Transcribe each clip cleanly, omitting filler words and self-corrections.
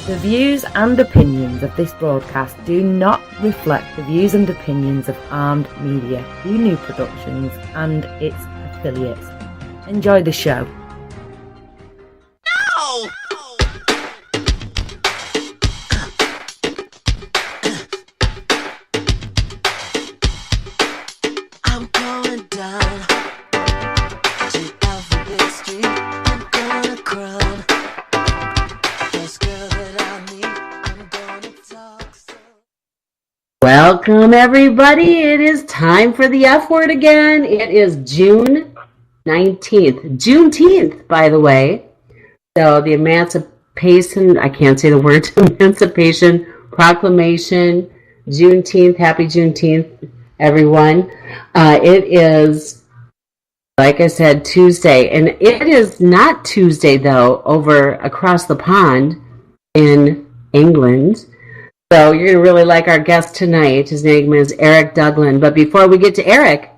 The views and opinions of this broadcast do not reflect the views and opinions of Armed Media, New Productions, and its affiliates. Enjoy the show. No! I'm going down to Alphabet Street. I'm gonna crown this girl that I meet. I'm gonna talk so. Welcome, everybody. It is time for the F word again. It is June 19th. Juneteenth, by the way. So the Emancipation, I can't say the word, Emancipation Proclamation, Juneteenth. Happy Juneteenth, everyone. It is, like I said, Tuesday. And it is not Tuesday, though, over across the pond in England. So you're going to really like our guest tonight. His name is Eric Douglin. But before we get to Eric,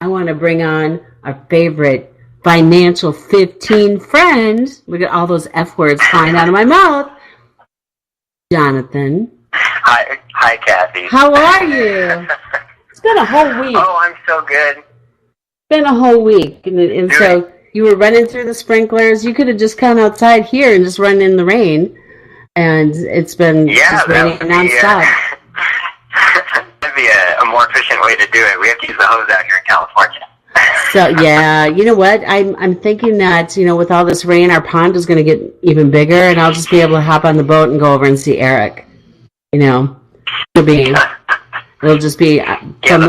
I want to bring on our favorite financial 15 friend. Look at all those F words flying out of my mouth. Jonathan. Hi, Cathy. How are you? It's been a whole week. Oh, I'm so good. It's been a whole week. And so you were running through the sprinklers. You could have just come outside here and just run in the rain. And it's been just raining nonstop. That'd be a more efficient way to do it. We have to use the hose out here in California. So, yeah, you know what? I'm thinking that, with all this rain, our pond is going to get even bigger, and I'll just be able to hop on the boat and go over and see Eric. It'll just be from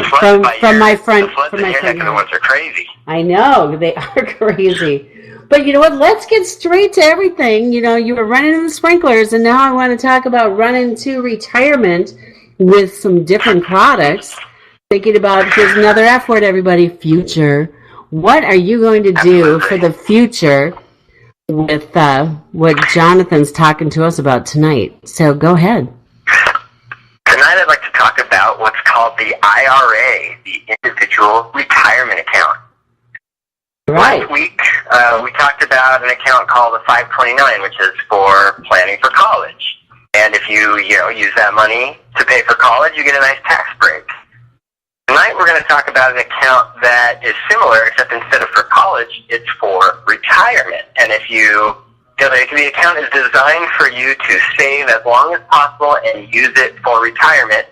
my front. The ones are crazy. I know, they are crazy. But you know what? Let's get straight to everything. You were running in the sprinklers, and now I want to talk about running to retirement with some different products. Thinking about, here's another F word, everybody, future. What are you going to do for the future with what Jonathan's talking to us about tonight? So go ahead. Tonight I'd like to talk about what's called the IRA, the Individual Retirement Account. Right. Last week, we talked about an account called the 529, which is for planning for college. And if you use that money to pay for college, you get a nice tax break. Tonight, we're going to talk about an account that is similar, except instead of for college, it's for retirement. And if the account is designed for you to save as long as possible and use it for retirement.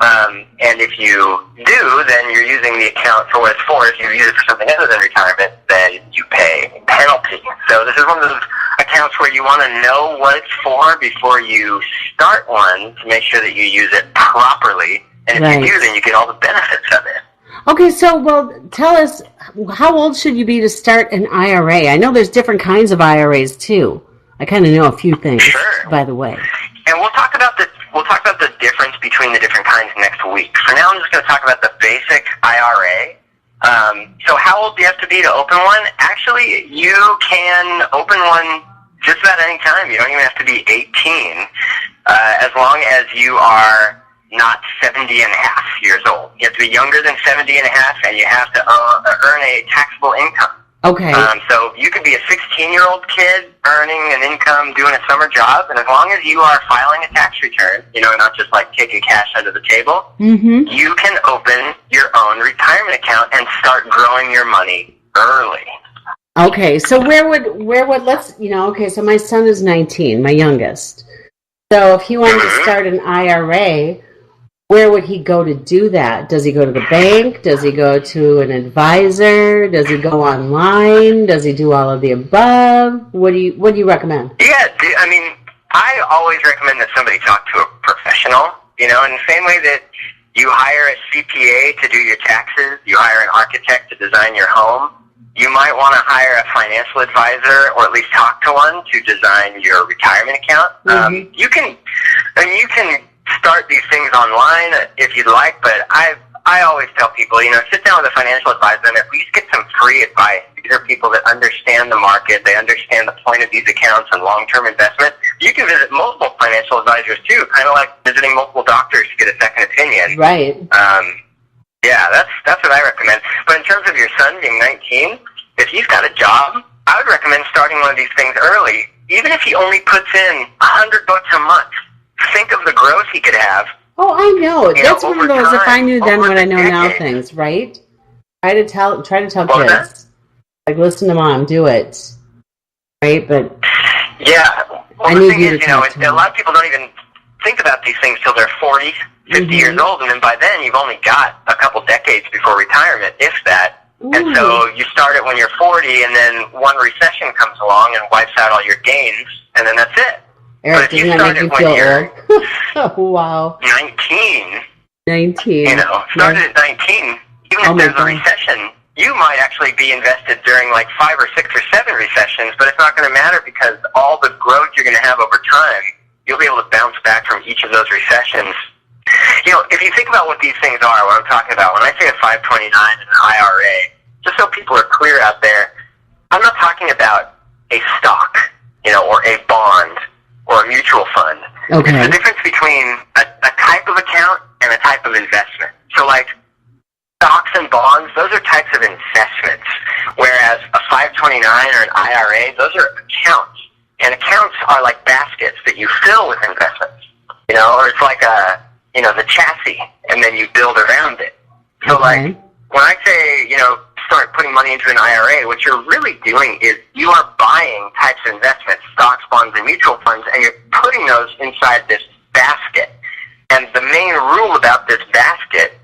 And if you do, then you're using the account for what it's for. If you use it for something other than retirement, then you pay a penalty. So this is one of those accounts where you want to know what it's for before you start one to make sure that you use it properly. And if you do, then you get all the benefits of it. Okay, so, tell us, how old should you be to start an IRA? I know there's different kinds of IRAs, too. I kind of know a few things, by the way. And we'll talk about the difference between the different kinds next week. For now, I'm just going to talk about the basic IRA. So how old do you have to be to open one? Actually, you can open one just about any time. You don't even have to be 18, as long as you are not 70 and a half years old. You have to be younger than 70 and a half, and you have to earn a taxable income. Okay. So you could be a 16-year-old kid earning an income doing a summer job, and as long as you are filing a tax return, not just like taking cash under the table, you can open your own retirement account and start growing your money early. Okay, so where would so my son is 19, my youngest. So if he wanted to start an IRA, where would he go to do that? Does he go to the bank? Does he go to an advisor? Does he go online? Does he do all of the above? What do you recommend? Yeah, I always recommend that somebody talk to a professional, in the same way that you hire a CPA to do your taxes, you hire an architect to design your home, you might want to hire a financial advisor or at least talk to one to design your retirement account. You can start these things online if you'd like, but I always tell people, sit down with a financial advisor and at least get some free advice. These are people that understand the market, they understand the point of these accounts and long-term investment. You can visit multiple financial advisors too, kind of like visiting multiple doctors to get a second opinion. Right. Yeah, that's what I recommend. But in terms of your son being 19, if he's got a job, I would recommend starting one of these things early even if he only puts in $100 a month, think of the growth he could have. Oh, I know. That's one over of those if I knew then over what I know the now decade. things, right? Try to tell What was kids. Like, listen to mom, do it. Right? But Yeah. Well, I the need thing you is, to you know, talk to a me. lot of people don't even think about these things till they're 40, 50 years old, and then by then you've only got a couple decades before retirement, if that. And so you start it when you're 40, and then one recession comes along and wipes out all your gains, and then that's it. Eric, But if you doesn't that start make you it when feel you're old? Oh, wow. 19, 19. you know, started at 19, even Oh if my there's a God. recession, you might actually be invested during like 5 or 6 or 7 recessions, but it's not going to matter because all the growth you're going to have over time, you'll be able to bounce back from each of those recessions. You know, if you think about what these things are, what I'm talking about, when I say a 529 and an IRA, just so people are clear out there, I'm not talking about a stock, you know, or a bond or a mutual fund. Okay. It's the difference between a type of account and a type of investment. So like stocks and bonds, those are types of investments, whereas a 529 or an IRA, those are accounts. And accounts are like baskets that you fill with investments, you know, or it's like you know, the chassis, and then you build around it. So Okay. like, when I say, you know, start putting money into an IRA, what you're really doing is you are buying types of investments, stocks, bonds, and mutual funds, and you're putting those inside this basket. And the main rule about this basket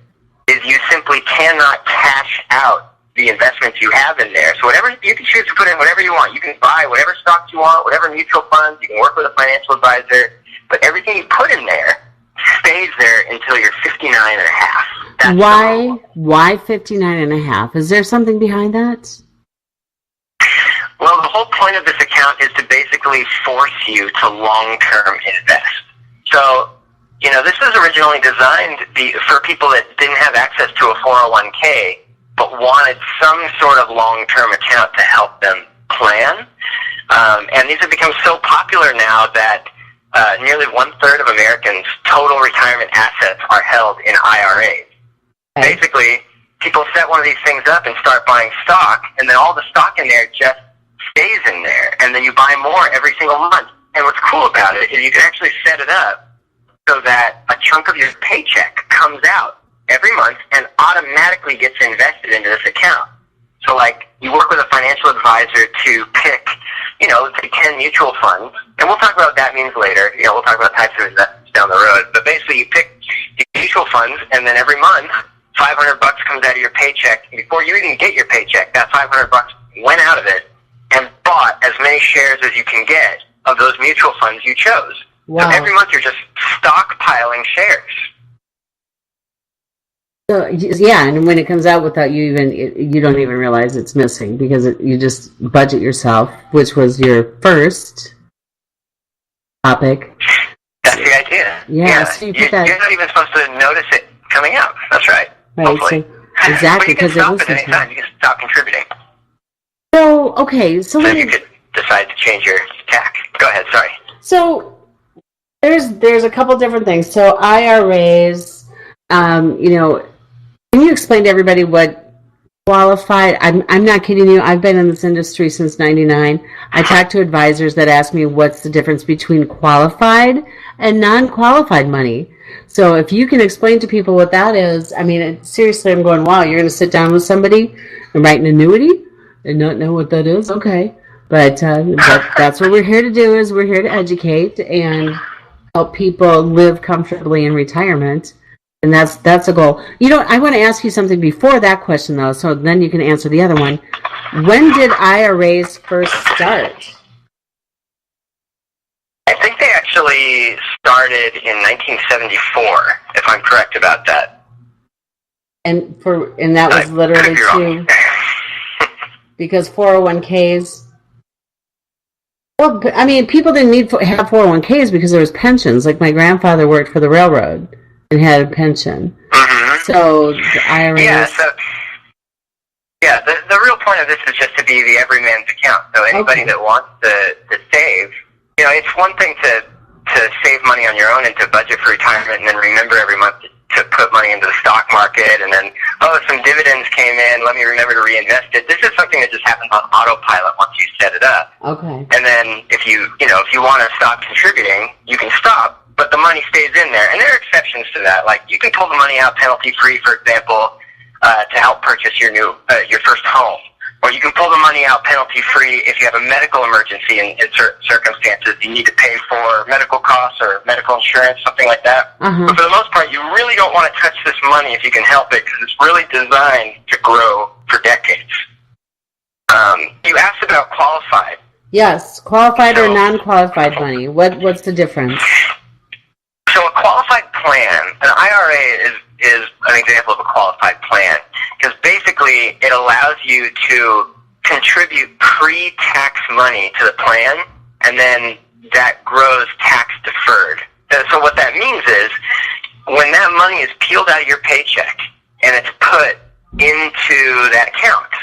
is you simply cannot cash out the investments you have in there. So whatever you can choose to put in whatever you want. You can buy whatever stocks you want, whatever mutual funds. You can work with a financial advisor, but everything you put in there stays there until you're 59 and a half. That's the rule. Why 59 and a half? Is there something behind that? Well, the whole point of this account is to basically force you to long-term invest. So, you know, this was originally designed for people that didn't have access to a 401k, but wanted some sort of long-term account to help them plan. And these have become so popular now that nearly 1/3 of Americans' total retirement assets are held in IRAs. Okay. Basically, people set one of these things up and start buying stock, and then all the stock in there just stays in there, and then you buy more every single month. And what's cool about it is you can actually set it up so that a chunk of your paycheck comes out every month and automatically gets invested into this account. So, like, you work with a financial advisor to pick, you know, let's say 10 mutual funds, and we'll talk about what that means later. You know, we'll talk about types of investments down the road. But basically, you pick mutual funds, and then every month, $500 comes out of your paycheck. Before you even get your paycheck, that $500 went out of it and bought as many shares as you can get of those mutual funds you chose. Wow. So every month, you're just stockpiling shares. So, yeah, and when it comes out without you you don't even realize it's missing because you just budget yourself, which was your first topic. That's the idea. Yeah, so you put that- you're not even supposed to notice it coming out. That's right. Right, Hopefully. so- exactly, But you can 'cause it stop was it anytime. You can stop contributing. So, okay, so So you could decide to change your tack. Go ahead. Sorry. So there's a couple different things. So IRAs, you know, can you explain to everybody what qualified? I'm not kidding you. I've been in this industry since '99. I talk to advisors that ask me what's the difference between qualified and non-qualified money. So if you can explain to people what that is, I mean, seriously, I'm going, wow, you're going to sit down with somebody and write an annuity and not know what that is? Okay. But that's what we're here to do, is we're here to educate and help people live comfortably in retirement. And that's a goal. You know, I want to ask you something before that question, though, so then you can answer the other one. When did IRAs first start? I think they actually started in 1974, if I'm correct about that. And that was I literally could be wrong. because 401ks. Well, I mean, people didn't need to have 401ks because there was pensions. Like my grandfather worked for the railroad and had a pension. Mm-hmm. So the IRAs. Yeah, the real point of this is just to be the everyman's account. So anybody Okay. that wants to save, you know, it's one thing to save money on your own and to budget for retirement and then remember every month to to put money into the stock market, and then, some dividends came in, let me remember to reinvest it. This is something that just happens on autopilot once you set it up. Okay. And then if you want to stop contributing, you can stop, but the money stays in there. And there are exceptions to that. Like, you can pull the money out penalty-free, for example, to help purchase your first home. Or you can pull the money out penalty-free if you have a medical emergency in certain circumstances. You need to pay for medical costs or medical insurance, something like that. Uh-huh. But for the most part, you really don't want to touch this money if you can help it, because it's really designed to grow for decades. You asked about qualified. Yes, qualified or non-qualified money. What's the difference? So a qualified plan, an IRA is an example of a qualified plan, because basically it allows you to contribute pre-tax money to the plan, and then that grows tax deferred. So what that means is, when that money is peeled out of your paycheck and it's put into that account,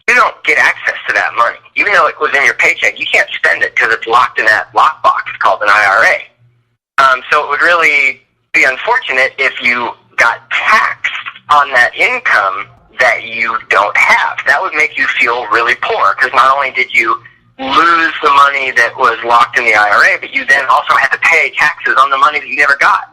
you don't get access to that money. Even though it was in your paycheck, you can't spend it because it's locked in that lockbox called an IRA. So it would really be unfortunate if you got taxed on that income that you don't have. That would make you feel really poor, because not only did you lose the money that was locked in the IRA, but you then also had to pay taxes on the money that you never got.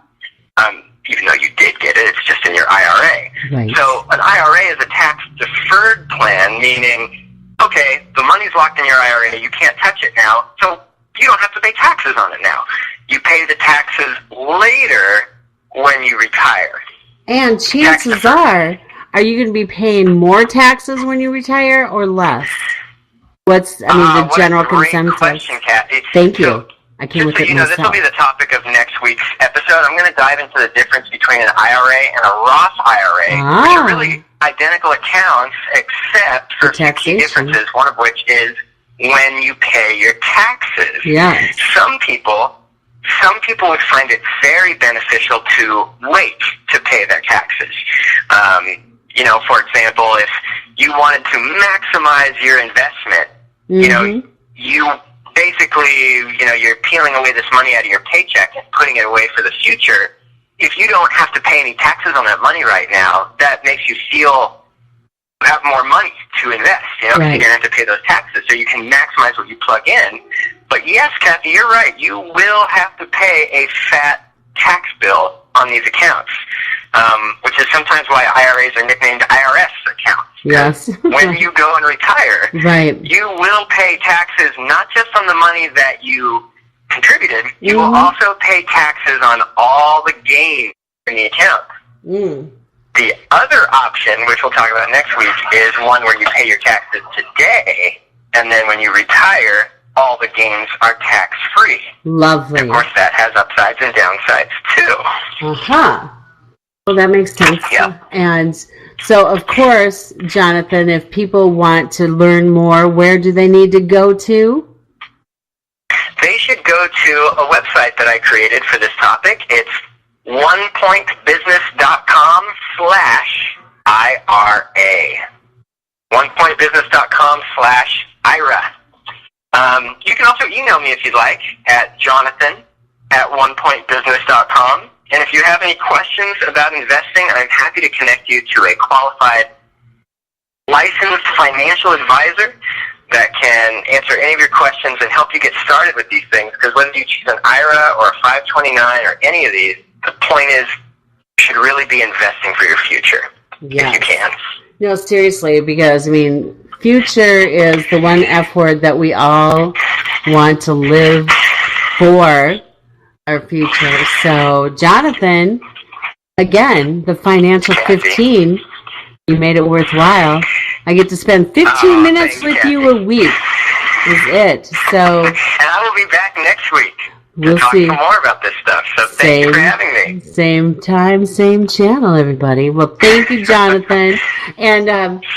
Even though you did get it, it's just in your IRA. Right. So an IRA is a tax-deferred plan, meaning, okay, the money's locked in your IRA, you can't touch it now, so you don't have to pay taxes on it now. You pay the taxes later when you retire. And chances are you going to be paying more taxes when you retire or less? The general consensus? Question, Cathy. Thank you. I came with it myself. This will be the topic of next week's episode. I'm going to dive into the difference between an IRA and a Roth IRA, which are really identical accounts, except for a few key differences, one of which is when you pay your taxes. Yes. Some people would find it very beneficial to wait to pay their taxes. For example, if you wanted to maximize your investment, you basically, you're peeling away this money out of your paycheck and putting it away for the future. If you don't have to pay any taxes on that money right now, that makes you feel you have more money to invest, because you're going to have to pay those taxes, so you can maximize what you plug in. But yes, Cathy, you're right. You will have to pay a fat tax bill on these accounts, which is sometimes why IRAs are nicknamed IRS accounts. Yes. When you go and retire, right, you will pay taxes not just on the money that you contributed, you will also pay taxes on all the gains in the account. The other option, which we'll talk about next week, is one where you pay your taxes today, and then when you retire, all the gains are tax-free. Lovely. Of course, that has upsides and downsides, too. Uh-huh. Well, that makes sense. Yeah. And so, of course, Jonathan, if people want to learn more, where do they need to go to? They should go to a website that I created for this topic. It's onepointbusiness.com/IRA. onepointbusiness.com/IRA. You can also email me if you'd like at jonathan@onepointbusiness.com. And if you have any questions about investing, I'm happy to connect you to a qualified licensed financial advisor that can answer any of your questions and help you get started with these things. Because whether you choose an IRA or a 529 or any of these, the point is you should really be investing for your future, if you can. No, seriously, because, future is the one F word that we all want to live for our future. So, Jonathan, again, the financial 15, you made it worthwhile. I get to spend 15 minutes with you a week is it. So, and I will be back next week to we'll talk see. some more about this stuff. So thank you for having me. Same time, same channel, everybody. Well, thank you, Jonathan. And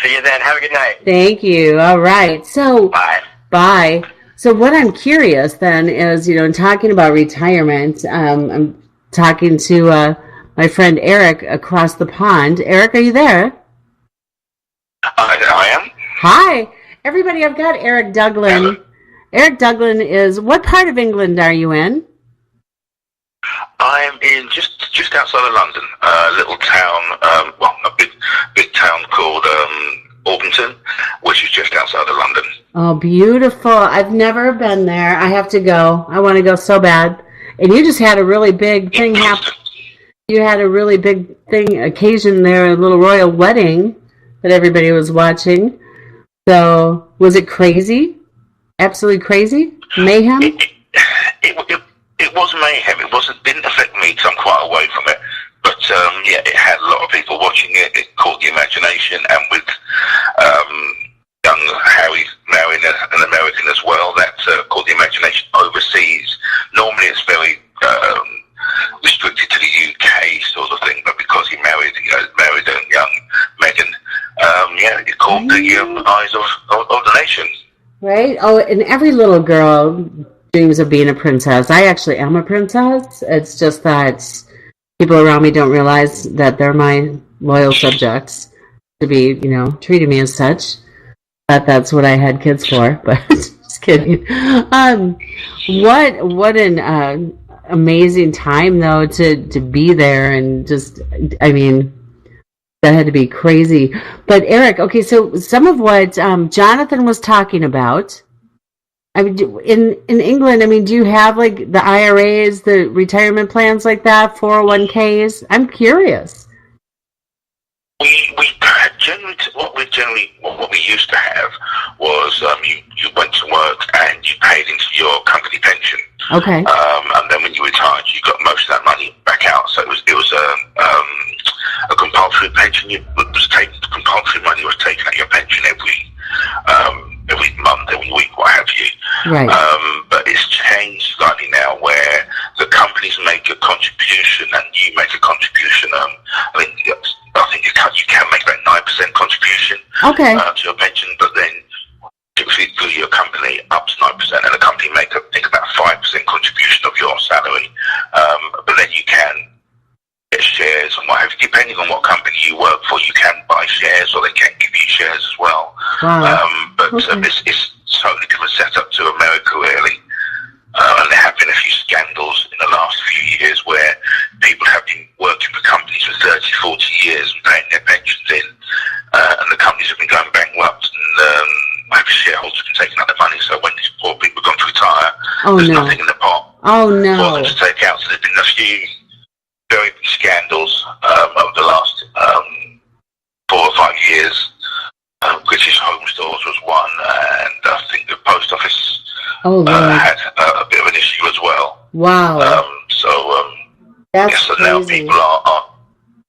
See you then. Have a good night. thank you. All right. So, Bye. bye. So what I'm curious then is, in talking about retirement, I'm talking to my friend Eric across the pond. Eric, are you there? I am. Hi, everybody. I've got Eric Douglin. Hello. Eric Douglin is, what part of England are you in? I'm in just outside of London, a little town, a big town called Orpington, which is just outside of London. Oh, beautiful. I've never been there. I have to go. I want to go so bad. And you just had a really big thing happen. You had a really big occasion there, a little royal wedding that everybody was watching. So, was it crazy? Absolutely crazy? Mayhem? It was mayhem. Didn't affect me because I'm quite away from it. But it had a lot of people watching it. It caught the imagination, and with young Harry marrying an American as well, that caught the imagination overseas. Normally, it's very restricted to the UK sort of thing, but because he married a young Meghan, it caught the eyes of the nation. Right? Oh, and every little girl dreams of being a princess. I actually am a princess. It's just that people around me don't realize that they're my loyal subjects to be, treating me as such. But that's what I had kids for. But just kidding. What an amazing time though to be there, and just, that had to be crazy. But Eric, okay, so some of what Jonathan was talking about, in England, do you have like the IRAs, the retirement plans like that, 401ks? I'm curious. We what we used to have was you went to work and you paid into your company pension. Okay. And then when you retired, you got most of that money back out. So it was a compulsory pension. Compulsory money was taken out of your pension every month, every week, what have you. Right. But it's changed slightly now, where the companies make a contribution and you make a contribution. I think you can make about 9% contribution to your pension, but then typically through your company up to 9%, and the company make about 5% contribution of your salary. But then you can get shares and what have you. Depending on what company you work for, you can buy shares or they can give you shares as well. Wow. It's totally different setup to America, really. And there have been a few scandals in the last few years where people have been working for companies for 30, 40 years and paying their pensions in, and the companies have been going bankrupt, and shareholders have been taking out their money. So when these poor people are going to retire, there's nothing in the pot for them to take out. So there's been a few very big scandals over the last 4 or 5 years. British Home Stores was one, and I think the post office had a bit of an issue as well. Wow. That's so crazy. now people are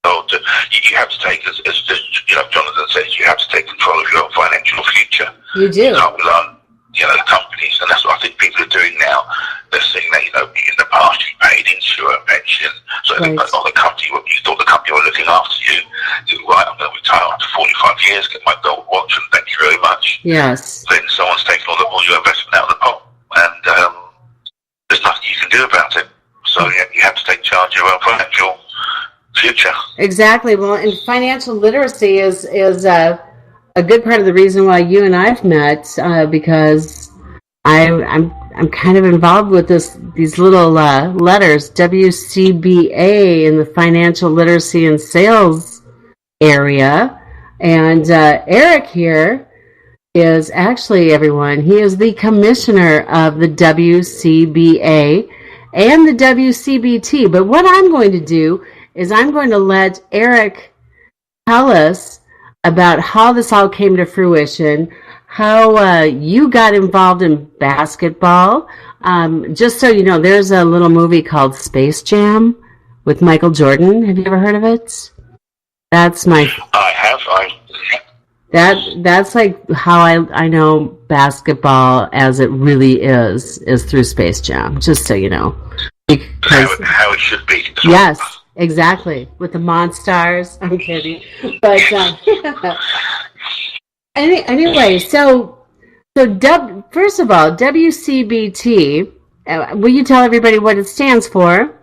told to, you have to take, as Jonathan says, you have to take control of your financial future. You do. You can't rely on, the companies, and that's what I think people are doing now. They're seeing that, in the past you paid into your pension, so the company, you thought the company were looking after you. Right, I'm going to retire after 45 years, get my gold watch, and thank you very much. Yes. Then someone's taken all your investment out of the pot, and there's nothing you can do about it. So you have to take charge of your own financial future. Exactly. Well, and financial literacy is a good part of the reason why you and I've met, because I'm kind of involved with these little letters, WCBA, in the financial literacy and sales area. And Eric here is actually, everyone, he is the commissioner of the WCBA and the WCBT. But what I'm going to do is I'm going to let Eric tell us about how this all came to fruition, how you got involved in basketball. Just so you know, there's a little movie called Space Jam with Michael Jordan. Have you ever heard of it? That's my... I have. That's like how I know basketball as it really is through Space Jam, just so you know. Because, how it should be. Yes, exactly. With the Monstars. I'm kidding. But anyway, so first of all, WCBT, will you tell everybody what it stands for?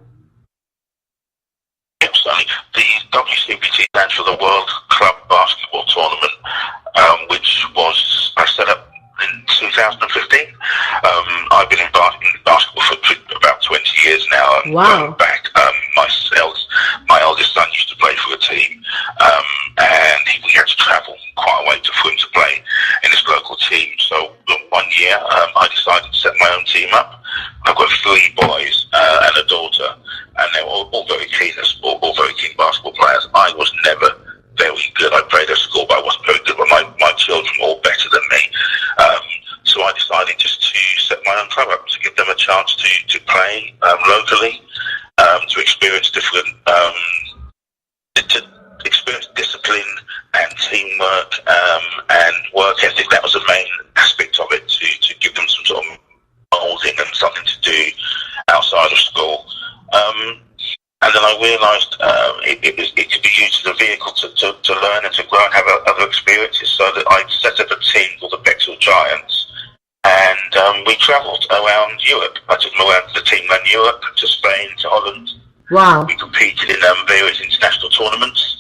Absolutely. The WCBT stands for the World Club Basketball Tournament, which was set up in 2015. I've been in basketball for about 20 years now. Wow. Going back, eldest son used to play for a team, and we had to travel quite a way for him to play in this local team. So one year, I decided to set my own team up. I've got 3 boys and a daughter, and they were all very keen at sport, all very keen basketball players. I was never very good. I played at school, but I wasn't very good. But my children were all better than me. So I decided just to set my own club up to give them a chance to play locally, to experience different, to experience discipline and teamwork and work ethic. That was the main aspect of it, to give them some sort of molding and something to do outside of school. And then I realised it could be used as a vehicle to learn and to grow and have other experiences. So that I set up a team called the Bexhill Giants, and we travelled around Europe. I took them around the team around Europe, to Spain, to Holland. Wow. We competed in various international tournaments,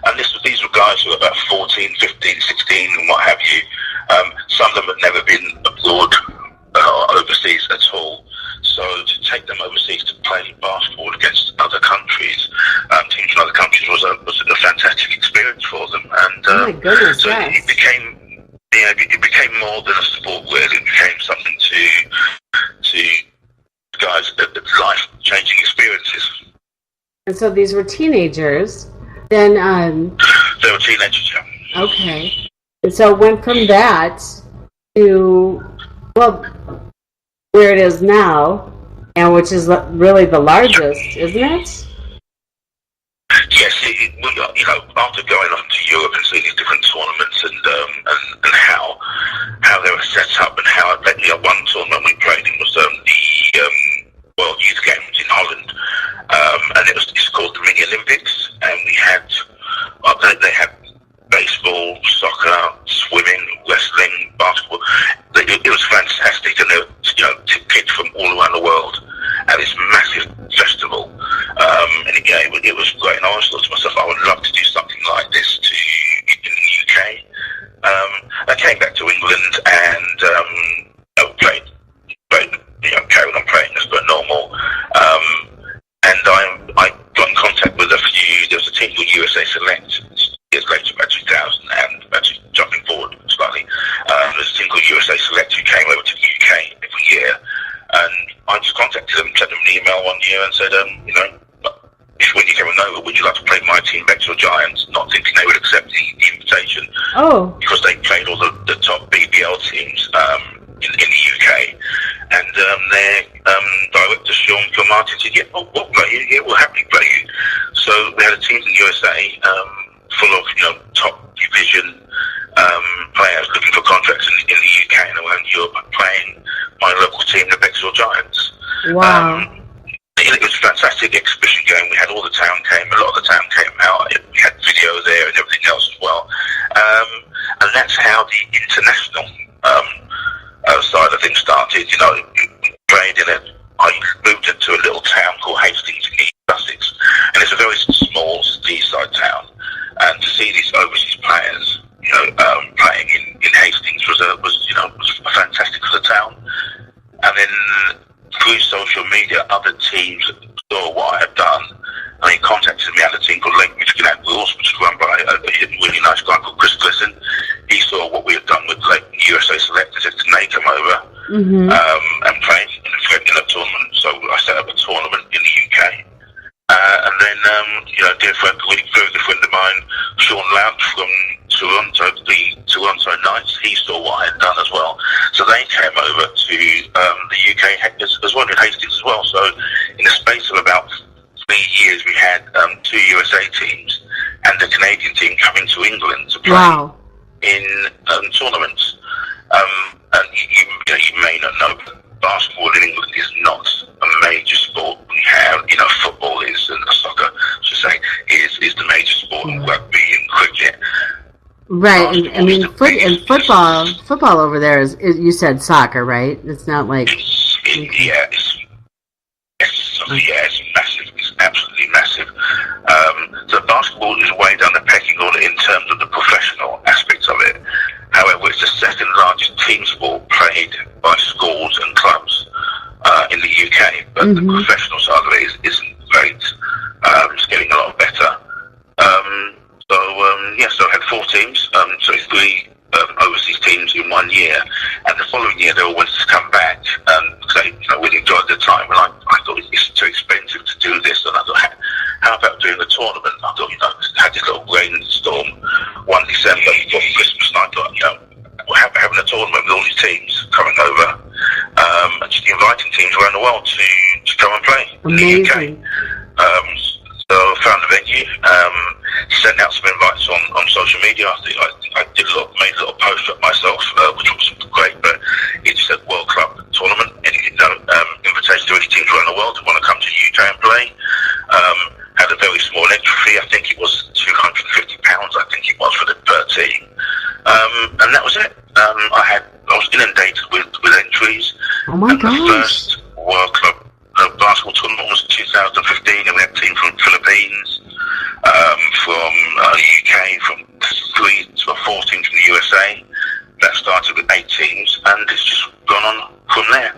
and these were guys who were about 14, 15, 16 and what have you. Some of them had never been abroad overseas at all. So to take them overseas to play basketball against other countries, teams from other countries, was a fantastic experience for them. And Oh my goodness, so yes. it became more than a sport. Really, it became something to guys, life-changing experiences. And so these were teenagers. Then, They were teenagers, yeah. okay. And so it went from that to, well, where it is now, and which is really the largest, isn't it? Yes, after going off to Europe and seeing these different tournaments and how they were set up, and how one tournament we played in was the World Youth Games in Holland, and it's called the Mini Olympics, and we had they had baseball, soccer, swimming, wrestling, basketball. It was fantastic, and there were kids from all around the world at this massive festival, and it was great. And I always thought to myself, I would love to do something like this in the UK. I came back to England and played, carried on playing as per normal. And I got in contact with a few. There was a team called USA Select. Years later, about 2000, and actually jumping forward slightly, there's a team called USA Select who came over to the UK every year, and I just contacted them, sent them an email one year, and said, when you came over, would you like to play my team, Bexhill Giants? Not thinking they would accept the invitation, because they played all the top BBL teams in the UK, and their director Sean Martin said, "Yeah, we'll play you. Yeah, we'll happily play you." So we had a team in the USA. Full of top division players looking for contracts in the UK and around Europe, playing my local team, the Bexhill Giants. Wow. It was a fantastic exhibition game. We had all the town came, a lot of the town came out. We had video there and everything else as well. And that's how the international side of things started. Played in it. I moved into a little town called Hastings in East Sussex, and it's a very small seaside town. And to see these overseas players, playing in Hastings was fantastic for the town. And then through social media, other teams saw what I had done, and he contacted me at a team called Lake Michigan Rules, which was run by a really nice guy called Chris Glisson. He saw what we had done with USA Select and said, "Can they come over and play in a tournament?" So I set up a tournament in the UK. And then, dear friend, a very good friend of mine, Sean Lount from Toronto, the Toronto Knights, he saw what I had done as well. So they came over to the UK as well, in Hastings as well. So in the space of about 3 years, we had 2 USA teams and the Canadian team coming to England to play in tournaments. And you may not know, but basketball in England is not a major sport. We have, football is, and soccer, should say, is the major sport, and rugby and cricket. Right, and I mean, football over there is, you said soccer, right? It's not like... It's massive. It's absolutely massive. So basketball is way down the pecking order in terms of the professional aspects of it. However, it's the second largest team sport played by schools and clubs in the UK, but the professional side of it isn't great. It's getting a lot better. doing the tournament. I thought, had this little rainstorm one December before Christmas, and I thought, we're having a tournament with all these teams coming over, and just inviting teams around the world to come and play in the UK. So I found the venue, sent out some invites on social media. I made a little post up myself, which was great, but it said World Club Tournament, and invitation to any teams around the world who want to come to the UK and play. Had a very small entry fee. I think it was £250. I think it was per team, and that was it. I was inundated with entries. Oh my and gosh! The first World Club basketball tournament was 2015, and we had a team from the Philippines, from the UK, from 3 to 4 teams from the USA. That started with 8 teams, and it's just gone on from there.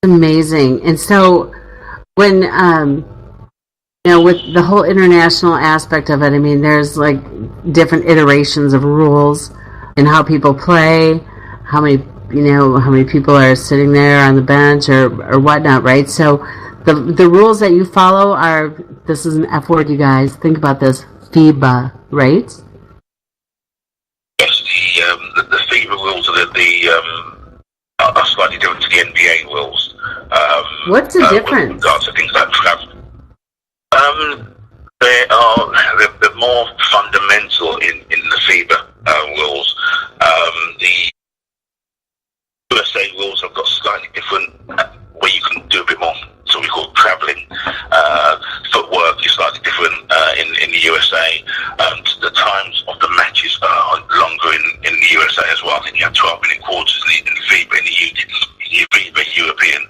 Amazing. And so when with the whole international aspect of it, I mean, there's like different iterations of rules and how people play, how many people are sitting there on the bench or whatnot, right? So the rules that you follow are, this is an F word, you guys, think about this, FIBA, right? Yes, the FIBA rules are slightly different to the NBA rules. What's the difference? With regards to things like travel. They're more fundamental in the FIBA rules. The USA rules have got slightly different, where you can do a bit more, so we call travelling. Footwork is slightly different in the USA. The times of the matches are longer in the USA as well. I think you have 12-minute quarters in the FIBA. In the FIBA European,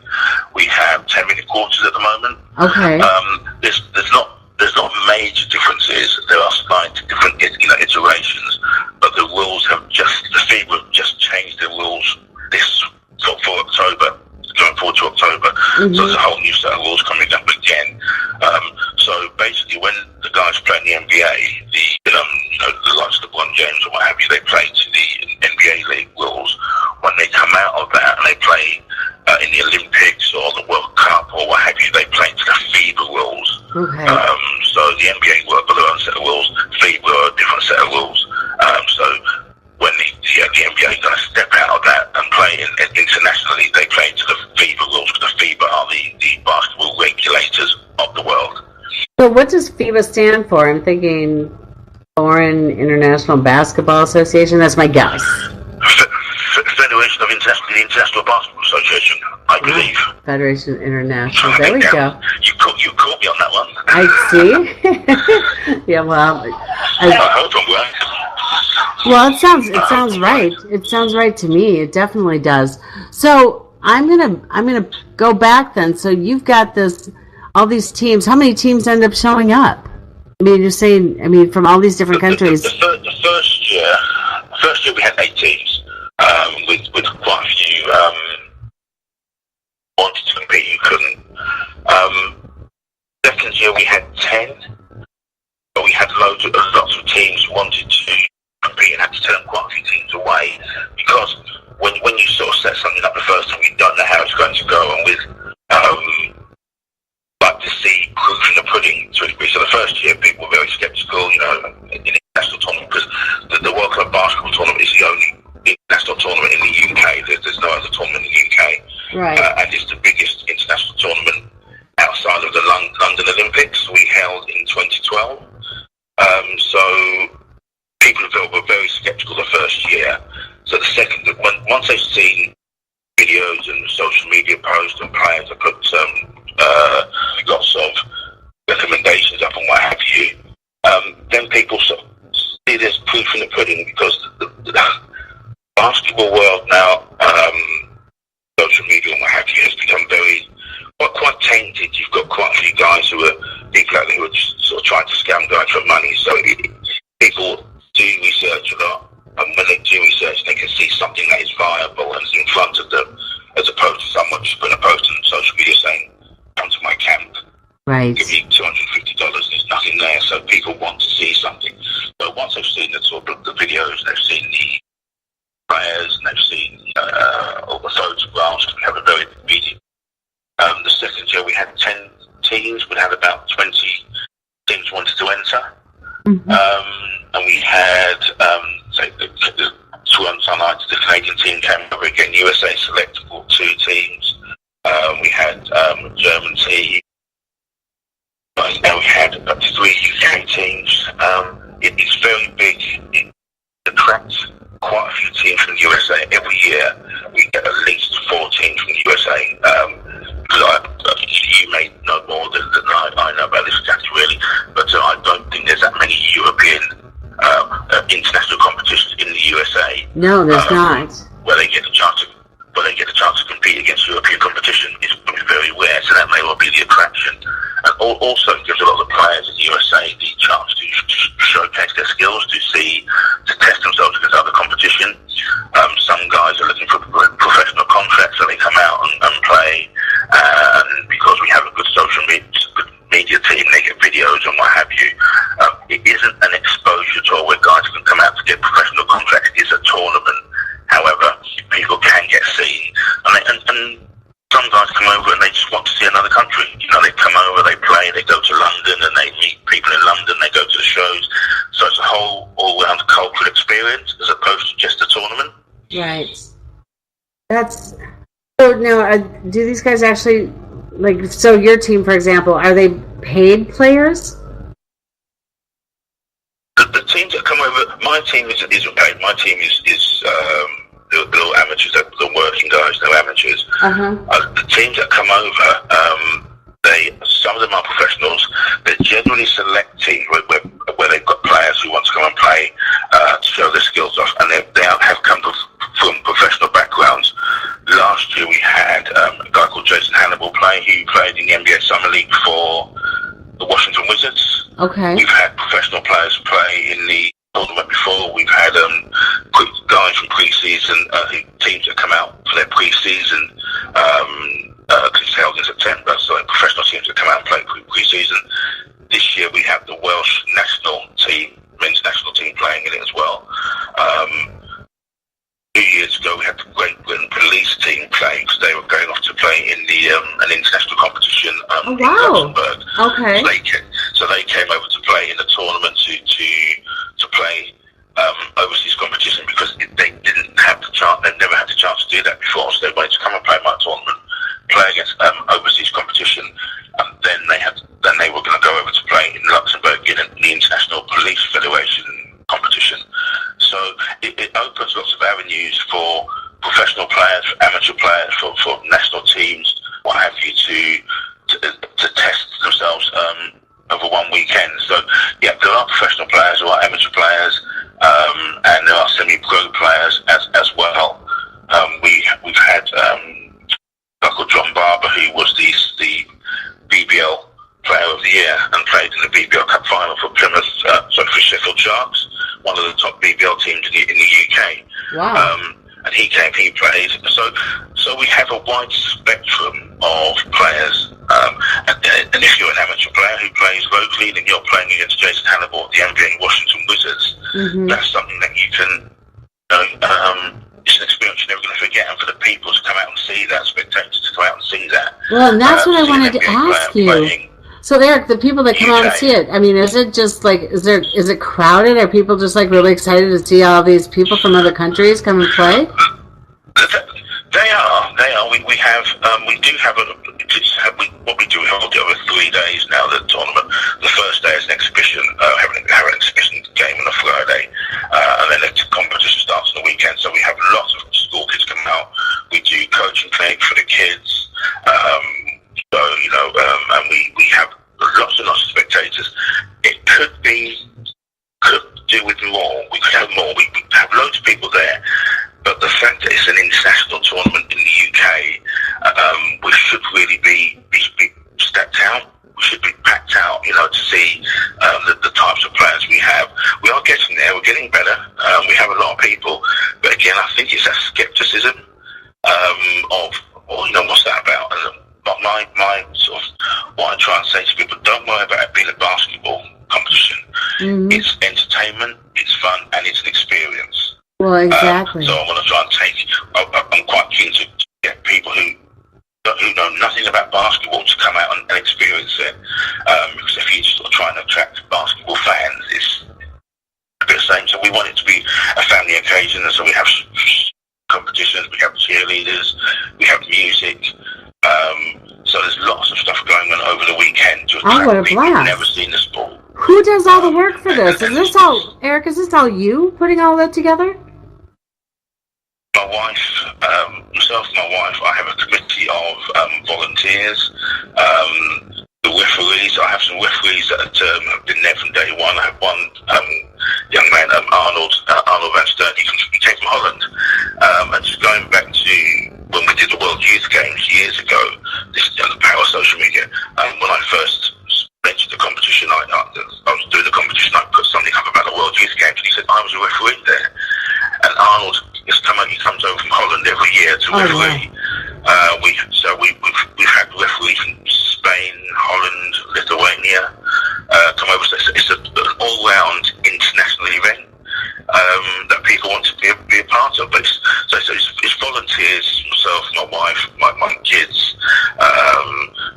we have 10-minute quarters at the moment. Okay. There's not major differences. There are slight different iterations, but the rules have the FIBA have just changed their rules for October, going forward to October. Mm-hmm. So there's a whole new set of rules coming up again. So basically, when the guys play in the NBA, the likes of LeBron James or what have you, they play to the NBA League rules. When they come out of that and they play in the Olympics or the World Cup or what have you, they play to the FIBA rules. Okay. So the NBA work with their own set of rules, FIBA are a different set of rules. So when the NBA is going to step out of that and play internationally, they play to the FIBA rules, because the FIBA are the basketball regulators of the world. So what does FIBA stand for? I'm thinking Foreign International Basketball Association. That's my guess. Federation of the International Basketball Association, I believe. Federation International. There we go. You caught me on that one. I see. Yeah, well, I hope I'm right. Well, it sounds right. It sounds right to me. It definitely does. So I'm gonna go back then. So you've got all these teams. How many teams end up showing up? I mean, you're saying, from all these different countries. The first year we had 8 teams, with quite a few wanted to compete who couldn't. Second year we had 10, but we had lots of teams wanted to compete and had to turn quite a few teams away, because when you sort of set something up the first time, you don't know how it's going to go, and with like to see proof in the pudding to a degree. So the first year people were very sceptical, in the international tournament, because the World Club Basketball Tournament is the only international tournament in the UK. There's no other tournament in the UK, right? And it's the biggest international tournament outside of the London Olympics we held in 2012. So people were very sceptical the first year. So the second, once they've seen videos and social media posts and players have put lots of recommendations up and what have you, then people sort of see there's proof in the pudding, because the basketball world now, social media and what have you, has become quite tainted. You've got quite a few guys people out there who are just sort of trying to scam guys for money. So people do research a lot, and when they do research, they can see something that is viable and is in front of them, as opposed to someone just putting a post on social media saying, "Come to my camp, right, give me $250." There's nothing there, so people want to see something. So once they've seen the videos, they've seen the players, and they've seen all the photographs, we have a very big video. The second year we had 10 teams. We had about 20 And we had, the Canadian team came over again. USA selected 2 teams. We had a German team. And we had 3 UK teams. It's very big. It attracts quite a few teams from the USA every year. We get at least 4 teams from the USA. You may know more than I know about this, Cathy, really, but I don't think there's that many European international competitions in the USA. No, there's not. Where they get a chance to compete against European competition is very rare, so that may well be the attraction. And also it gives a lot of the players in the USA the chance to showcase their skills, to test themselves against other competition. Some guys are looking for professional contracts, so they come out and play. And because we have a good social media team, they get videos and what have you. It isn't an exposure tour where guys can come out to get professional contracts. It's a tournament. However, people can get seen. And some guys come over and they just want to see another country. They come over, they play, they go to London and they meet people in London, they go to the shows. So it's a whole all-round cultural experience as opposed to just a tournament. Right. So now, do these guys actually, so your team, for example, are they paid players? The teams that come over, my team isn't paid. My team is they're all amateurs, they're working guys, they're amateurs. The teams that come over, some of them are professionals. They're generally selecting where they've got players who want to come and play to show their skills off, and they have come from professional backgrounds. Last year we had a guy called Jason Hannibal play. He played in the NBA Summer League for the Washington Wizards. Okay. We've had professional players play in the tournament before. We've had guys from pre-season, teams that come out for their pre-season. It's held in September, so professional teams that come out and play pre-season. This year we have the Welsh national team, men's national team playing in it as well. 2 years ago we had the Great Britain police team playing because they were going off to play in an international competition in Luxembourg. Okay. So they came over to play in the tournament to play overseas competition because they didn't have the chance. They've never had the chance to do that before, so they wanted to come and play my tournament, play against overseas competition, and then they were going to go over to play in Luxembourg in the International Police Federation competition. So it opens lots of avenues for professional players, for amateur players, for national teams, what have you, to test themselves over one weekend. So yeah, there are professional players, there are amateur players, and there are semi-pro players as well. We've had Uncle John Barber, who was the BBL Player of the Year and played in the BBL Cup final for for Sheffield Sharks, one of the top BBL teams in the UK. Wow. And he played. So we have a wide spectrum of players. And if you're an amateur player who plays locally, then you're playing against Jason Hannibal at the NBA Washington Wizards. That's something that you can, it's an experience you're never going to forget. And for the people to come out and see that, spectators to come out and see that. Well, and that's what I wanted to ask you. So, Eric, the people that come out and see it, I mean, is it just is it crowded? Are people just really excited to see all these people from other countries come and play? They are. We do have what we do, we hold it over 3 days now, the tournament. The first day is an exhibition, have an exhibition game on a Friday, and then the competition starts on the weekend. So we have lots of school kids come out. We do coaching clinics for the kids. And we have lots and lots of spectators. It could do with more. We could have more. We have loads of people there. But the fact that it's an international tournament in the UK, we should really be stacked out. We should be packed out, to see the types of players we have. We are getting there. We're getting better. We have a lot of people. But again, I think it's that skepticism of what's that about? And my sort of what I try and say to people: don't worry about it being a basketball competition. It's entertainment, it's fun, and it's an experience. Well, exactly. So I want to try and I'm quite keen to get people who know nothing about basketball to come out and experience it. Because if you sort of try and attract basketball fans, occasion, and so we have competitions, we have cheerleaders, we have music. So there's lots of stuff going on over the weekend to attract what a people who've blast. never seen the sport. Who does all the work for this? Is this all, Eric, is this all you putting all that together? My wife, myself and my wife, I have a committee of volunteers. The referees, I have some referees that have been there from day one. I have one young man, Arnold Van Stern, he came from Holland. And just going back to when we did the World Youth Games years ago, this is the power of social media. When I first mentioned the competition, I was doing the competition, I put something up about the World Youth Games, and he said, I was a referee there. And Arnold, he comes over from Holland every year to referee. Wow. We've had referees from Spain, Holland, Lithuania come over. So it's an all-round international event that people want to be a part of. But it's volunteers, myself, my wife, my kids. I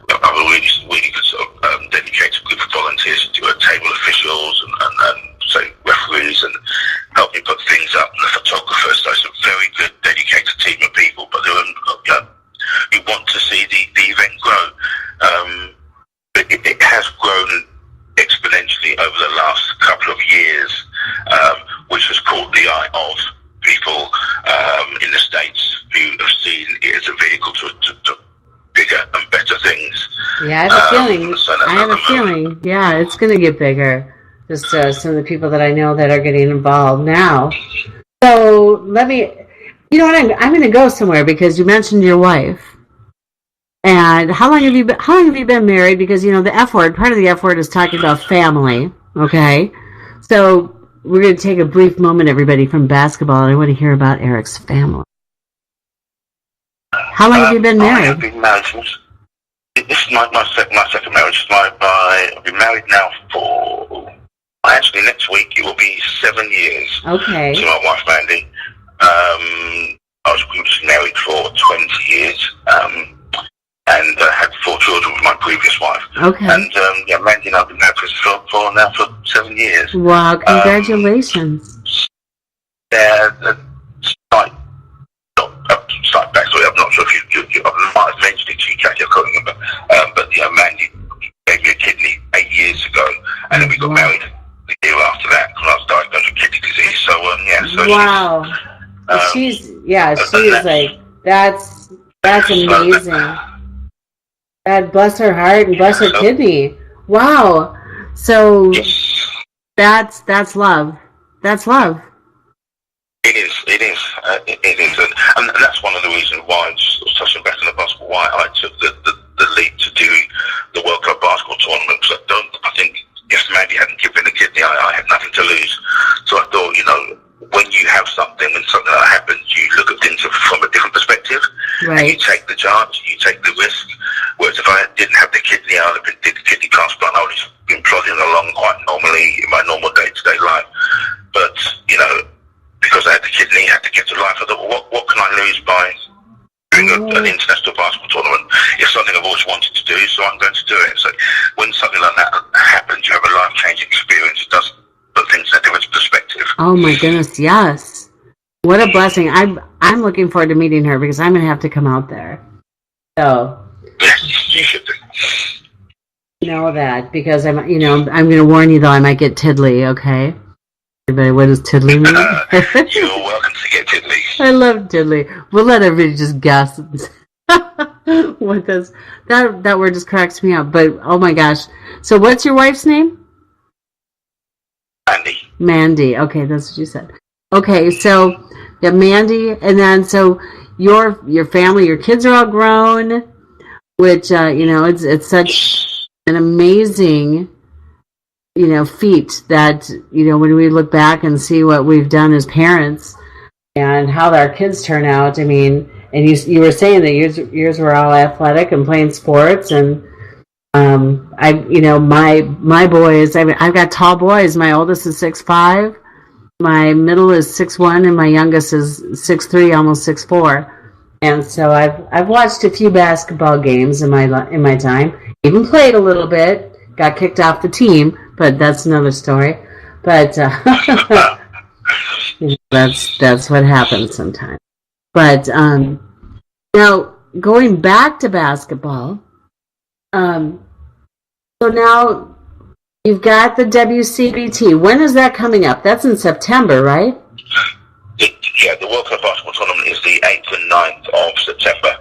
have a really good sort of dedicated group of volunteers who are table officials and say referees and help me put things up, and the photographers. So it's a very good dedicated team of people, but we want to see the event grow. It has grown exponentially over the last couple of years, which has caught the eye of people in the States who have seen it as a vehicle to bigger and better things. Yeah, I have a feeling. Yeah, it's going to get bigger. Just some of the people that I know that are getting involved now. So let me, you know what? I'm going to go somewhere because you mentioned your wife. And how long have you been married? Because you know the F word. Part of the F word is talking about family. Okay, so we're going to take a brief moment, everybody, from basketball, and I want to hear about Eric's family. How long have you been married? I have been married since. This is my second marriage. I've been married now for. Actually, next week it will be 7 years. Okay. To my wife, Mandy. We was married for 20 years, and had 4 children with my previous wife. Okay. And Mandy and I've been married for 7 years. Wow! Congratulations. Slight backstory. I'm not sure if you I might have mentioned it to you, Cathy. I can't remember. But Mandy gave me a kidney 8 years ago, and then we got married the year after that when I was diagnosed with kidney disease. So wow. She's like that's amazing. God bless her heart and bless her kidney. Wow. So that's love. That's love. It is, and that's one of the reasons why, touching back on the basketball, why I took the lead to do the World Club basketball tournament. Because I think if Mandy hadn't given the kidney, I had nothing to lose. So I thought, when you have something, when something like that happens, you look at things from a different perspective, right. And you take the chance, you take the risk. Whereas if I didn't have the kidney, I would have did the kidney transplant. I would have been plodding along quite normally in my normal day-to-day life. But because I had the kidney, I had to get to life. I thought, well, what can I lose by doing an international basketball tournament? It's something I've always wanted to do, so I'm going to do it. So when something like that happens, you have a life-changing experience. It does put things in a different perspective. Oh my goodness, yes. What a blessing. I'm looking forward to meeting her because I'm going to have to come out there. So yes, you should do. Know that because I'm going to warn you though, I might get tiddly, okay? Everybody, what does tiddly mean? You're welcome to get tiddly. I love tiddly. We'll let everybody just guess. What does that word just cracks me up. But oh my gosh. So what's your wife's name? Mandy. Okay, that's what you said. Okay, so yeah, Mandy, and then so your family, your kids are all grown, which it's such an amazing feat that when we look back and see what we've done as parents and how our kids turn out. I mean, and you were saying that yours were all athletic and playing sports, and my boys. I've got tall boys. My oldest is 6'5", my middle is 6'1", and my youngest is 6'3", almost 6'4". And so I've watched a few basketball games in my time. Even played a little bit. Got kicked off the team, but that's another story. But That's what happens sometimes. But now going back to basketball, so now you've got the WCBT. When is that coming up? That's in September, right? The World Cup Basketball Tournament is the 8th and 9th of September.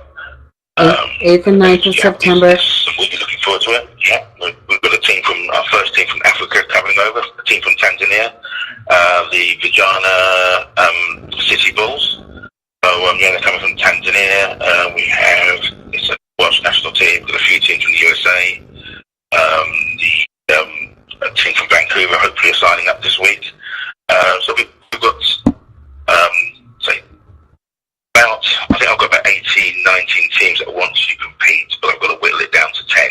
8th and 9th of September. We'll be looking forward to it. Yeah, we've got our first team from Africa coming over, a team from Tanzania, the Vijana City Bulls. So, they're coming from Tanzania. It's a Welsh national team, we've got a few teams from the USA. A team from Vancouver hopefully are signing up this week. So we've got, I think I've got about 18, 19 teams that want to compete, but I've got to whittle it down to 10.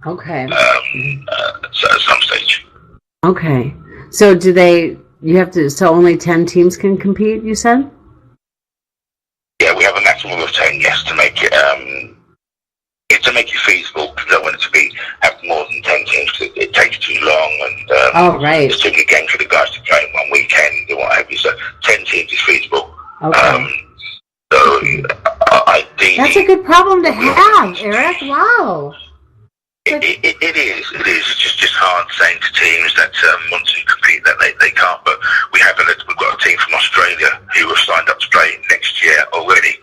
Okay. So at some stage. Okay. So so only 10 teams can compete, you said? Yeah, we have a maximum of 10, yes, to make it, feasible. We don't want it to have more than 10 teams because it takes too long and right. It's too many games for the guys to play in one weekend and what have you. So 10 teams is feasible. Okay. So ideally, that's a good problem to have, Eric. Wow. It is. It's just hard saying to teams that want to compete that they can't. But we've got a team from Australia who have signed up to play next year already.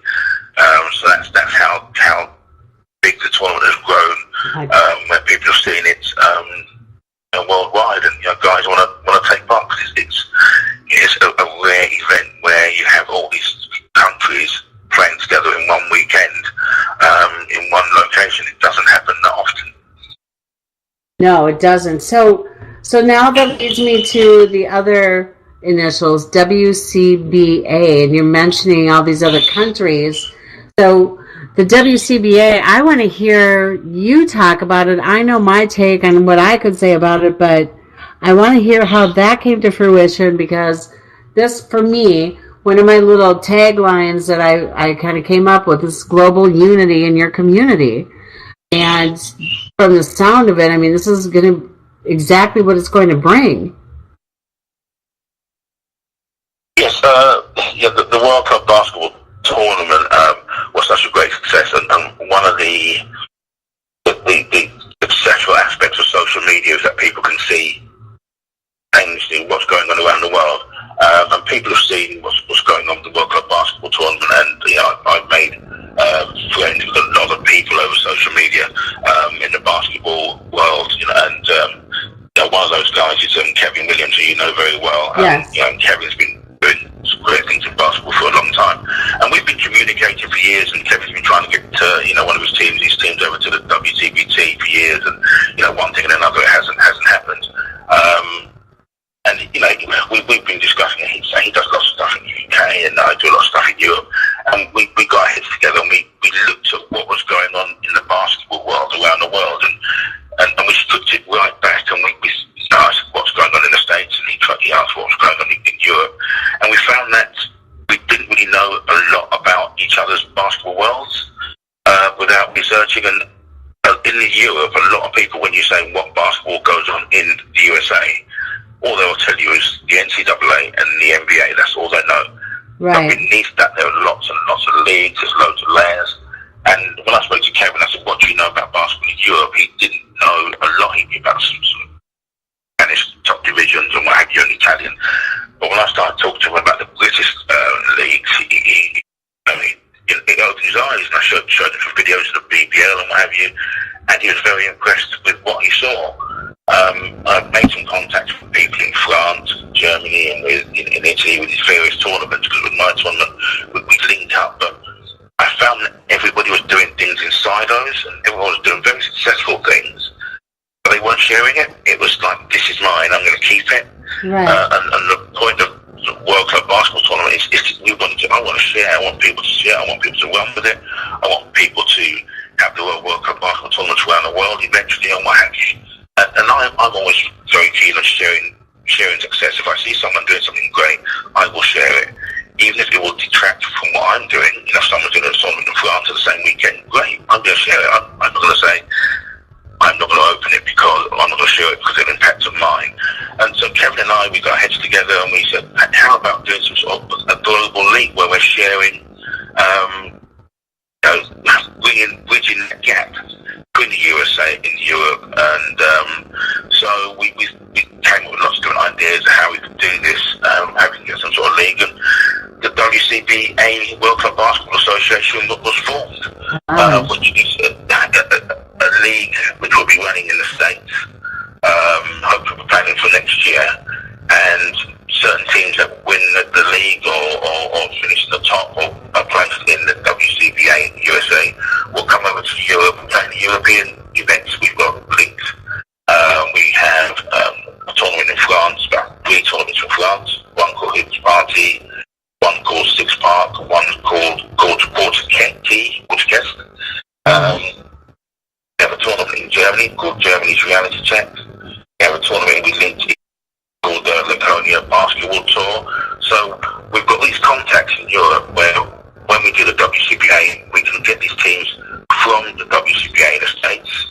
So that's how big the tournament has grown. When people have seen it worldwide, and guys want to take part because it's a rare event where you have all these countries playing together in one weekend in one location. It doesn't happen that often. No, it doesn't. So now that leads me to the other initials, WCBA, and you're mentioning all these other countries. So the WCBA, I want to hear you talk about it. I know my take on what I could say about it, but I want to hear how that came to fruition, because this, for me, one of my little taglines that I kind of came up with is global unity in your community. And from the sound of it, I mean, this is going to exactly what it's going to bring. Yes, the World Cup Basketball Tournament was such a great success, and one of the successful aspects of social media is that people can see what's going on around the world, and people have seen what's going on with the World Cup Basketball Tournament, and I've made friends with a lot of people over social media in the basketball world, and one of those guys is Kevin Williams, who you know very well. Yes. Kevin's been doing some great things in basketball for a long time, and we've been communicating for years, and Kevin's been trying to get one of his teams over to the WCBT for years, and one thing and another, it hasn't happened. And we've been discussing it. He does lots of stuff in the UK, and I do a lot of stuff in Europe. And we got our heads together, and we looked at what was going on in the basketball world around the world, and we stripped it right back, and we asked what's going on in the States, and he asked what was going on in Europe, and we found that we didn't really know a lot about each other's basketball worlds without researching. And in Europe, a lot of people, when you say what basketball goes on in the USA, all they'll tell you is the NCAA and the NBA. That's all they know. Right. But beneath that, there are lots and lots of leagues. There's loads of layers. And when I spoke to Kevin, I said, "What do you know about basketball in Europe?" He didn't know a lot. He knew about some sort of Spanish top divisions and what have you, and Italian. But when I started talking to him about the British leagues, he opened his eyes, and I showed him some videos of the BBL and what have you, and he was very impressed with what he saw. I've made some contacts with people in France, Germany, and in Italy with these various tournaments, because with my tournament we linked up, but I found that everybody was doing things in silos, and everyone was doing very successful things, but they weren't sharing it. It was like, this is mine, I'm going to keep it. Right. And the point of the World Cup Basketball Tournament is I want to share, I want people to share, I want people to run with it, I want people to have the World Cup Basketball Tournaments around the world eventually, and what have you. And I'm always very keen on sharing success. If I see someone doing something great, I will share it, even if it will detract from what I'm doing. If someone's doing a tournament in France at the same weekend, great, I'm going to share it. I'm not going to say I'm not going to open it because I'm not going to share it because it'll impact on mine. And so Kevin and I, we got our heads together and we said, how about doing some sort of a global league where we're sharing, bridging the gap between the USA and Europe. And so we came up with lots of different ideas of how we could do this, how we can get some sort of league. And the WCBA, World Club Basketball Association, was formed, which is a league which will be running in the States. Hopefully we're planning for next year, and certain teams that win the league or finish in the top or are placed in the WCBA USA will come over to Europe and play in the European events. We've got links. We have a tournament in France, about 3 tournaments in France, one called Hoops Party, one called Six Park, one called Cathy. We have a tournament in Germany called Germany's Reality Check. We have a tournament we linked in called the Laconia Basketball Tour. So we've got these contacts in Europe where when we do the WCBA, we can get these teams from the WCBA in the States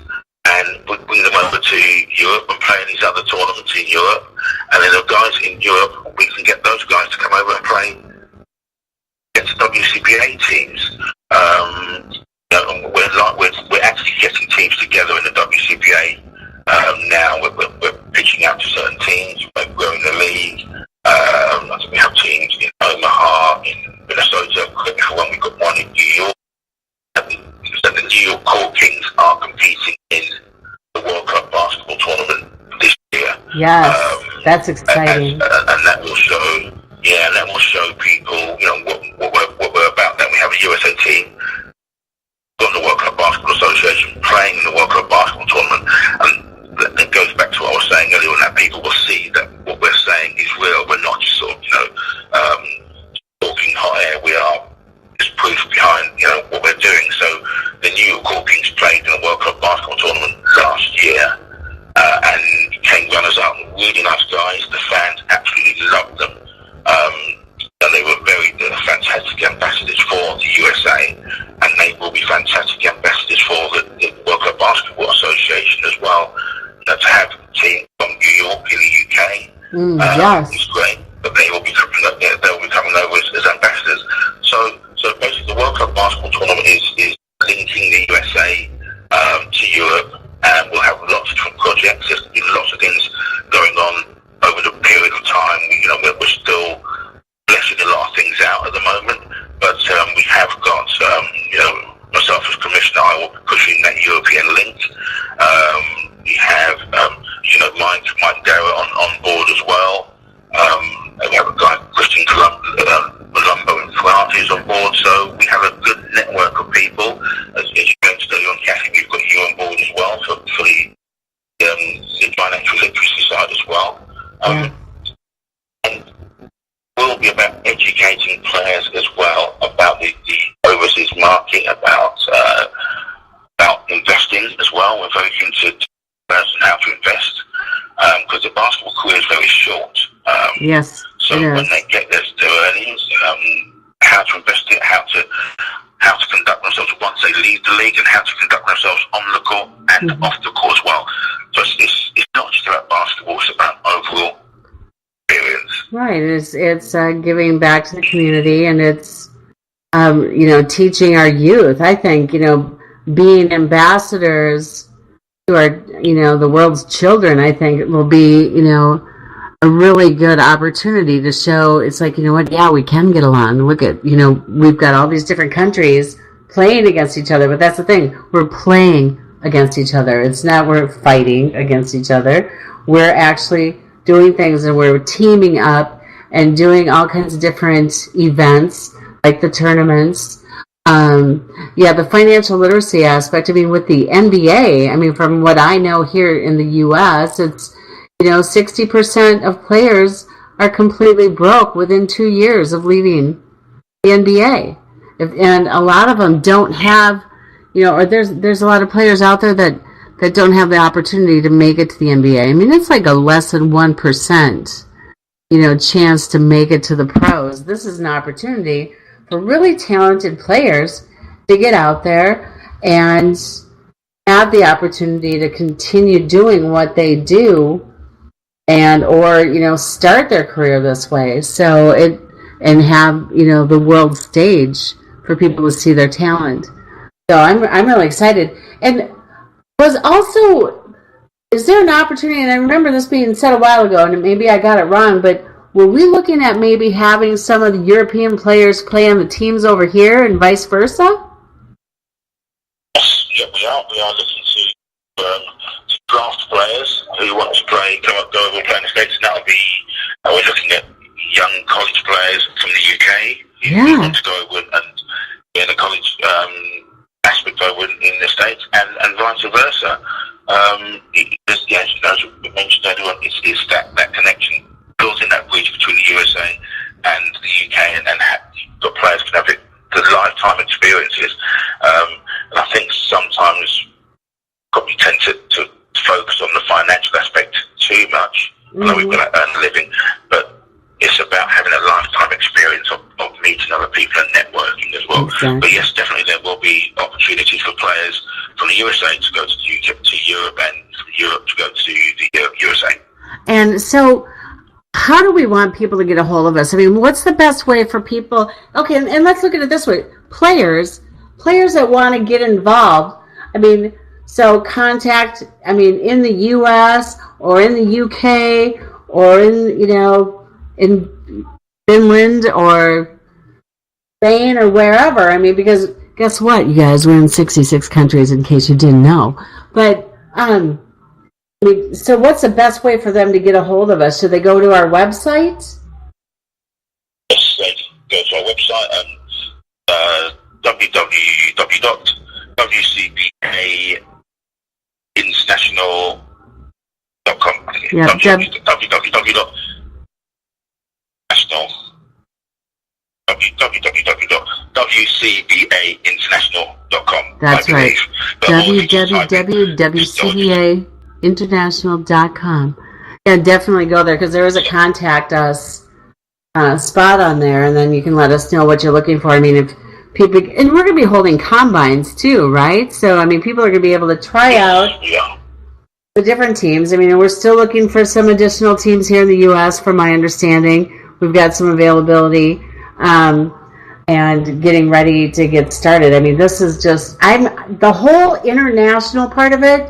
and we bring them over to Europe and play in these other tournaments in Europe. And then the guys in Europe, we can get those guys to come over and play against the WCBA teams. We're actually getting teams together in the WCBA now. We're pitching out to certain teams. We're in the league. We have teams in Omaha, in Minnesota. When we got one in New York. So the New York Core Kings are competing in the World Cup basketball tournament this year. Yes, that's exciting. And that will show, and that will show people, what we're about. Then we have a USA team on the World Cup Basketball Association playing in the World Cup basketball tournament, and it goes back to what I was saying earlier, and that people will see that what we're saying is real. We're not just sort of, talking hot air. We are just proof behind, what we're doing. So the New York Core Kings played in the World Cup basketball tournament last year, and came runners up. Really nice guys. The fans absolutely loved them. And they were very fantastic ambassadors for the USA, and they will be fantastic ambassadors for the World Cup Basketball Association as well. To have a team from New York in the UK yes. is great, but they will be coming over as ambassadors. So basically, the World Cup Basketball Tournament is linking the USA to Europe, and we'll have lots of different projects. There's been lots of things going on over the period of time. We're still blessing a lot of things out at the moment, but we have got, myself as commissioner, I will be pushing that European link. We have, Mike Garrett on board as well. We have a guy, Christian Colombo in France, who's on board. So we have a good network of people. As you mentioned earlier on, Cathy, we've got you on board as well for the financial literacy side as well. And will be about educating players as well about the overseas market, about investing as well. We're very keen to learn how to invest because the basketball career is very short. Yes. So when they get their earnings, how to invest it, how to conduct themselves once they leave the league, and how to conduct themselves on the court and off the court as well. So it's not just about basketball; it's about overall experience. Right. It's giving back to the community, and it's teaching our youth. I think being ambassadors to our the world's children. I think it will be a really good opportunity to show. It's like we can get along. Look at we've got all these different countries playing against each other, but that's the thing. We're playing against each other. It's not we're fighting against each other. We're actually doing things, and we're teaming up and doing all kinds of different events like the tournaments. The financial literacy aspect. I mean, with the NBA, from what I know here in the U.S., it's 60% of players are completely broke within 2 years of leaving the NBA, and a lot of them don't have, or there's a lot of players out there that don't have the opportunity to make it to the NBA. It's like a less than 1%, chance to make it to the pros. This is an opportunity for really talented players to get out there and have the opportunity to continue doing what they do and or start their career this way. So and have the world stage for people to see their talent. So I'm really excited. And was also, is there an opportunity? And I remember this being said a while ago, and maybe I got it wrong, but were we looking at maybe having some of the European players play on the teams over here and vice versa? Yes, yeah, we are looking to draft players who want to go over and play in the States, and that'll be, we're looking at young college players from the UK who want to go over and be in the college aspect over in the States, and vice versa. As we mentioned earlier on, it's that connection, building that bridge between the USA and the UK, and the players can have the lifetime experiences. And I think sometimes probably tend to focus on the financial aspect too much. I know we've got to earn a living, but it's about having a lifetime experience of meeting other people and networking as well. Exactly. But yes, definitely there will be opportunities for players from the USA to go to Europe, and from Europe to go to the USA. And so, how do we want people to get a hold of us? I mean, what's the best way for people? Okay, and let's look at it this way: players that want to get involved. I mean, so contact. I mean, in the U.S. or in the UK or in Finland or Spain or wherever. I mean, because guess what, you guys, we're in 66 countries, in case you didn't know. But so what's the best way for them to get a hold of us? Should they go to our website? Yes, they go to our website and www.wcbainternational.com. Yeah, www.wcbainternational.com. That's right. www.wcbainternational.com. Yeah, definitely go there, because there is a contact us spot on there, and then you can let us know what you're looking for. I mean, if people, and we're going to be holding combines too, right? So, I mean, people are going to be able to try out the different teams. I mean, we're still looking for some additional teams here in the U.S., from my understanding. We've got some availability. And getting ready to get started. I mean, this is just, the whole international part of it,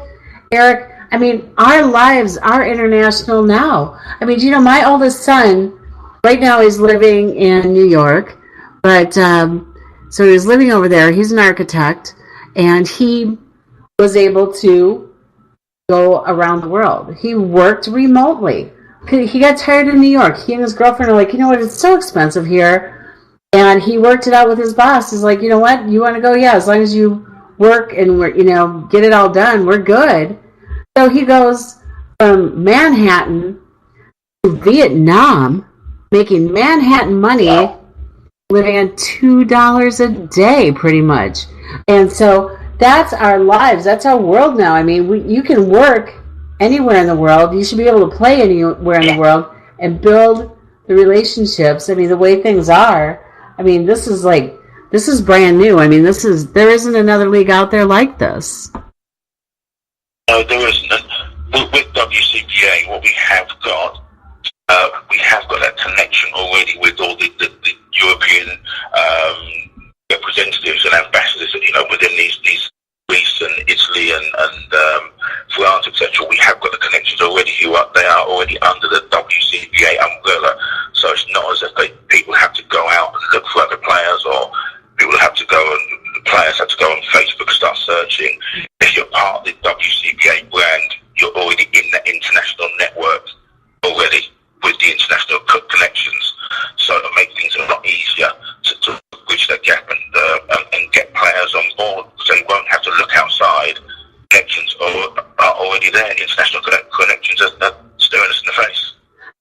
Eric, I mean, our lives are international now. I mean, my oldest son, right now he's living in New York, but, so he's living over there. He's an architect, and he was able to go around the world. He worked remotely. He got tired of New York. He and his girlfriend are like, it's so expensive here. And he worked it out with his boss. He's like, you know what? You want to go? Yeah, as long as you work and get it all done, we're good. So he goes from Manhattan to Vietnam, making Manhattan money, living on $2 a day, pretty much. And so that's our lives. That's our world now. I mean, you can work anywhere in the world. You should be able to play anywhere in the world and build the relationships. I mean, the way things are. I mean, this is brand new. I mean, there isn't another league out there like this. No, there isn't. With WCBA, what we have got that connection already with all the European representatives and ambassadors, within these Greece and Italy and France, etc. We have got the connections already. They are already under the WCBA umbrella. So it's not as if people have to go out and look for other players, or the players have to go on Facebook and start searching. If you're part of the WCBA brand, you're already in the international network already with the international connections. So it'll make things a lot easier to bridge that gap and get players on board, so you won't have to look outside. Connections are already there. International connections are staring us in the face.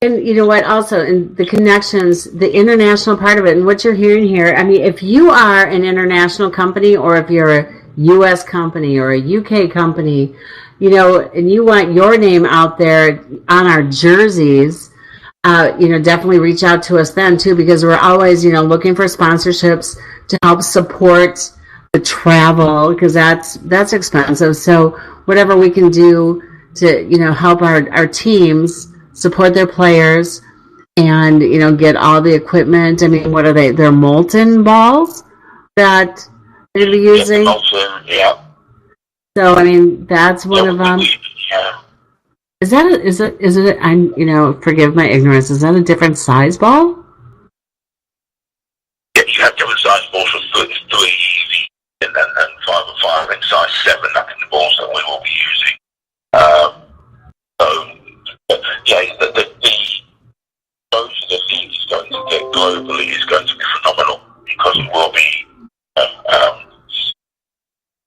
And you know what, also, in the connections, the international part of it, and what you're hearing here, I mean, if you are an international company, or if you're a U.S. company or a UK company, and you want your name out there on our jerseys, definitely reach out to us then too, because we're always, looking for sponsorships to help support the travel, because that's expensive. So whatever we can do to, help our teams support their players and, you know, get all the equipment. I mean, what are they? They're molten balls that they're going to be using? Molten, yeah. So, I mean, that's one of them. Yeah. Is it, I'm, you know, forgive my ignorance, is that a different size ball? Yeah, you have different size balls for 3 easy and 5 and 5 and size 7 up in the balls that we will be using. The exposure the league is going to get globally is going to be phenomenal because it will be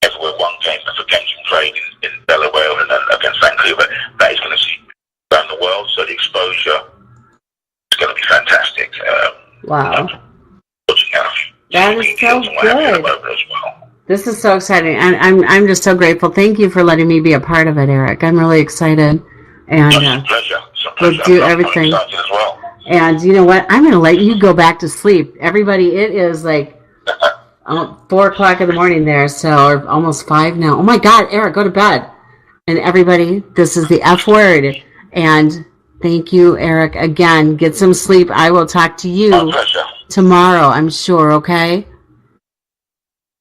everywhere. One game for games played in Delaware and then against Vancouver, that is going to see around the world. So the exposure is going to be fantastic. Wow. That is so good. This is so exciting, and I'm just so grateful. Thank you for letting me be a part of it, Eric. I'm really excited, and it's a pleasure. we'll do everything. I'm excited as well. And you know what? I'm going to let you go back to sleep. Everybody, it is like 4 o'clock in the morning there, so or almost 5 now. Oh my God, Eric, go to bed. And everybody, this is the F word. And thank you, Eric. Again, get some sleep. I will talk to you tomorrow, I'm sure, okay?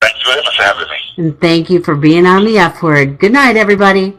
Thank you very much for having me. And thank you for being on the F word. Good night, everybody.